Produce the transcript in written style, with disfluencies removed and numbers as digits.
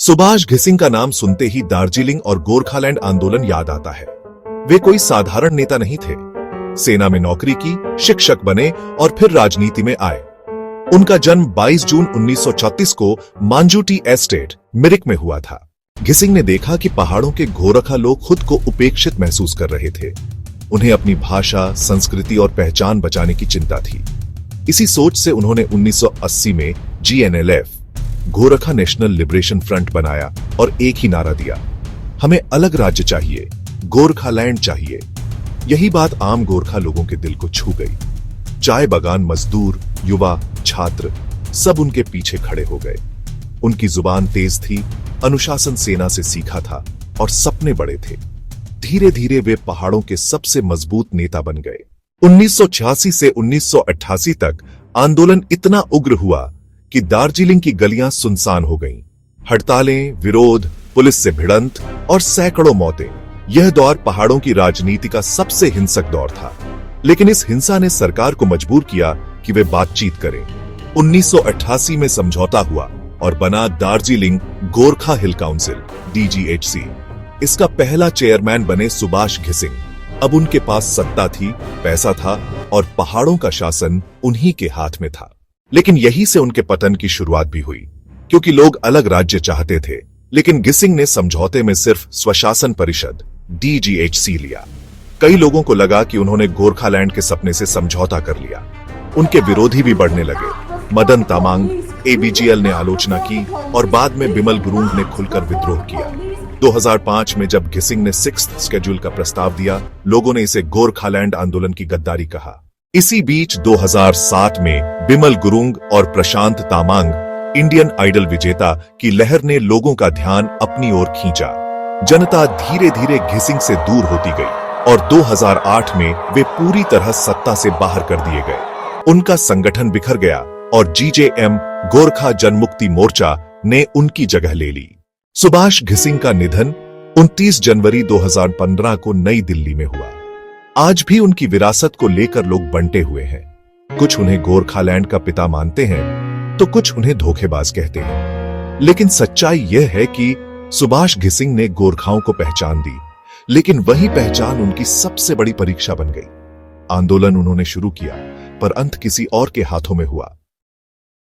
सुभाष घिसिंग का नाम सुनते ही दार्जिलिंग और गोरखालैंड आंदोलन याद आता है। वे कोई साधारण नेता नहीं थे। सेना में नौकरी की, शिक्षक बने और फिर राजनीति में आए। उनका जन्म 22 जून 1936 को मांजुटी एस्टेट, मिरिक में हुआ था। घिसिंग ने देखा कि पहाड़ों के गोरखा लोग खुद को उपेक्षित महसूस कर रहे थे। उन्हें अपनी भाषा, संस्कृति और पहचान बचाने की चिंता थी। इसी सोच से उन्होंने 1980 में GNLF, Gorkha national liberation front बनाया और एक ही नारा दिया, हमें अलग राज्य चाहिए, गोरखालैंड चाहिए। यही बात आम गोरखा लोगों के दिल को छू गई। चाय बागान मजदूर, युवा, छात्र सब उनके पीछे खड़े हो गए। उनकी जुबान तेज थी, अनुशासन सेना से सीखा था और सपने बड़े थे। धीरे धीरे वे पहाड़ों के सबसे मजबूत नेता बन गए। 1986 से 1988 तक आंदोलन इतना उग्र हुआ कि दार्जिलिंग की गलियां सुनसान हो गईं। हड़तालें, विरोध, पुलिस से भिड़ंत और सैकड़ों मौतें। यह दौर पहाड़ों की राजनीति का सबसे हिंसक दौर था। लेकिन इस हिंसा ने सरकार को मजबूर किया कि वे बातचीत करें। 1988 में समझौता हुआ और बना दार्जिलिंग गोरखा हिल काउंसिल, DGHC। इसका पहला चेयरमैन बने सुभाष घिसिंग। अब उनके पास सत्ता थी, पैसा था और पहाड़ों का शासन उन्हीं के हाथ में था। लेकिन यही से उनके पतन की शुरुआत भी हुई, क्योंकि लोग अलग राज्य चाहते थे। लेकिन घिसिंग ने समझौते में सिर्फ स्वशासन परिषद, DGHC लिया। कई लोगों को लगा कि उन्होंने गोरखालैंड के सपने से समझौता कर लिया। उनके विरोधी भी बढ़ने लगे। मदन तामांग, ABGL ने आलोचना की और बाद में बिमल गुरुंग ने खुलकर विद्रोह किया। 2005 में जब घिसिंग ने 6th शेड्यूल का प्रस्ताव दिया, लोगों ने इसे गोरखालैंड आंदोलन की गद्दारी कहा। इसी बीच 2007 में बिमल गुरुंग और प्रशांत तामांग, इंडियन आइडल विजेता की लहर ने लोगों का ध्यान अपनी ओर खींचा। जनता धीरे धीरे घिसिंग से दूर होती गई और 2008 में वे पूरी तरह सत्ता से बाहर कर दिए गए। उनका संगठन बिखर गया और GJM, गोरखा जनमुक्ति मोर्चा ने उनकी जगह ले ली। सुभाष घिसिंग का निधन 29 जनवरी 2015 को नई दिल्ली में हुआ। आज भी उनकी विरासत को लेकर लोग बंटे हुए हैं। कुछ उन्हें गोरखालैंड का पिता मानते हैं तो कुछ उन्हें धोखेबाज कहते हैं। लेकिन सच्चाई यह है कि सुभाष घिसिंग ने गोरखाओं को पहचान दी, लेकिन वही पहचान उनकी सबसे बड़ी परीक्षा बन गई। आंदोलन उन्होंने शुरू किया, पर अंत किसी और के हाथों में हुआ।